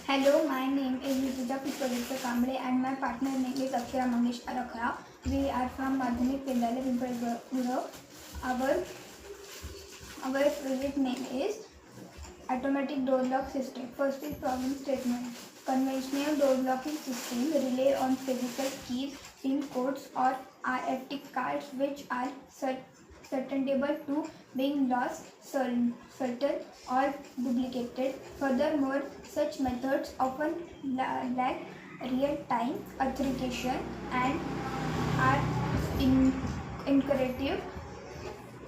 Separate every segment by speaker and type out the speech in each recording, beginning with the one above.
Speaker 1: Hello, my name is Nitija Pushpaditya Kamble and my partner name is Akshara Mangesh Arakhra. We are from Madhyamik Vidyalaya Pimpri. Our project name is Automatic Door Lock System. First is problem statement. Conventional door locking system rely on physical keys, PIN codes or RFID cards which are susceptible to being lost, stolen or duplicated. Furthermore, such methods often lack real-time authentication and are incorrect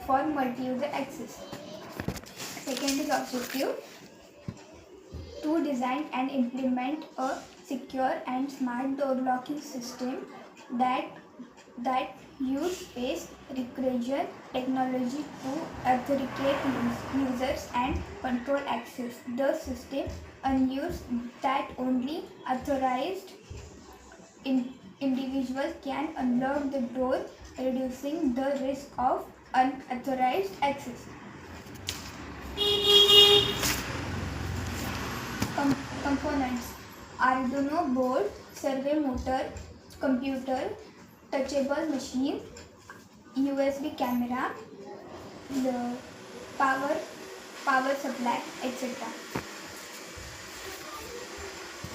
Speaker 1: for multi-user access. Second is objective: to design and implement a secure and smart door locking system that use face recognition technology to authenticate users and control access. The system ensures that only authorized individuals can unlock the door, reducing the risk of unauthorized access. Components: Arduino board, servo motor, computer, touchable machine, USB camera, the power supply, etc.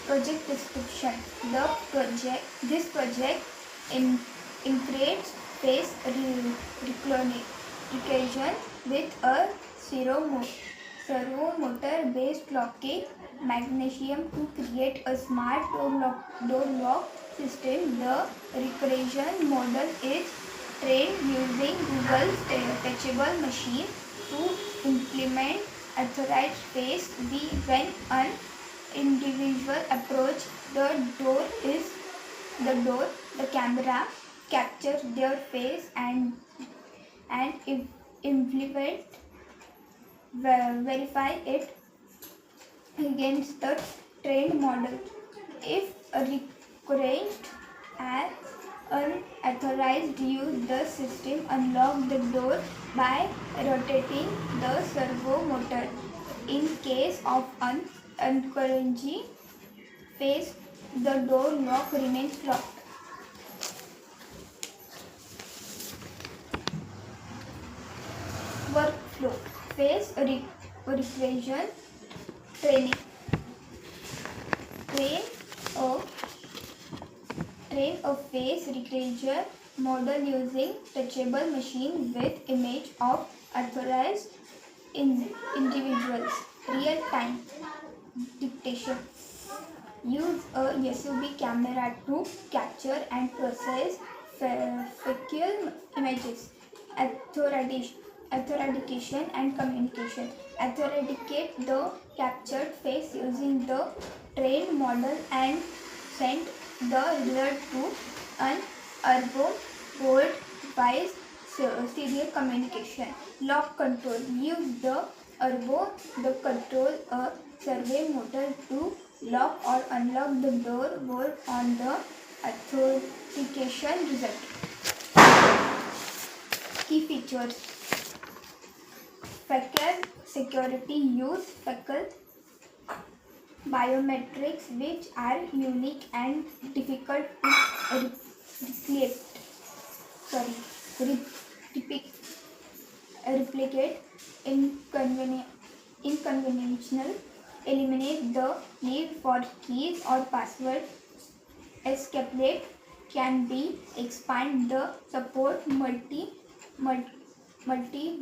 Speaker 1: Project description: This project integrates face recognition with a servo motor based locking mechanism to create a smart door lock system. The recognition model is trained using Google's touchable machine to implement authorized face when an individual approaches the door. The camera captures their face and verify it against the trained model. If recognized as unauthorized use, the system unlocks the door by rotating the servo motor. In case of unauthorized face, the door lock remains locked. Workflow: face recognition training. Train a face recognition model using touchable machine with image of authorized individuals. Real-time detection: use a USB camera to capture and process facial images. Authentication and communication: authenticate the captured face using the trained model and send the result to an Arduino board via serial communication. Lock control: use the Arduino control a servo motor to lock or unlock the door based on the authentication result. Key features: facial security: use facial biometrics which are unique and difficult to replicate. Inconventional: eliminate the need for keys or password. Escape can be expand the support multi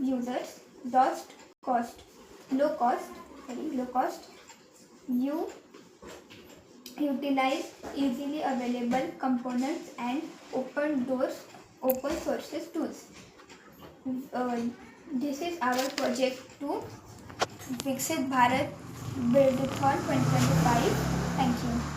Speaker 1: users. Low cost: you utilize easily available components and open sources tools. This is our project to Viksit Bharat Buildathon 2025. Thank you.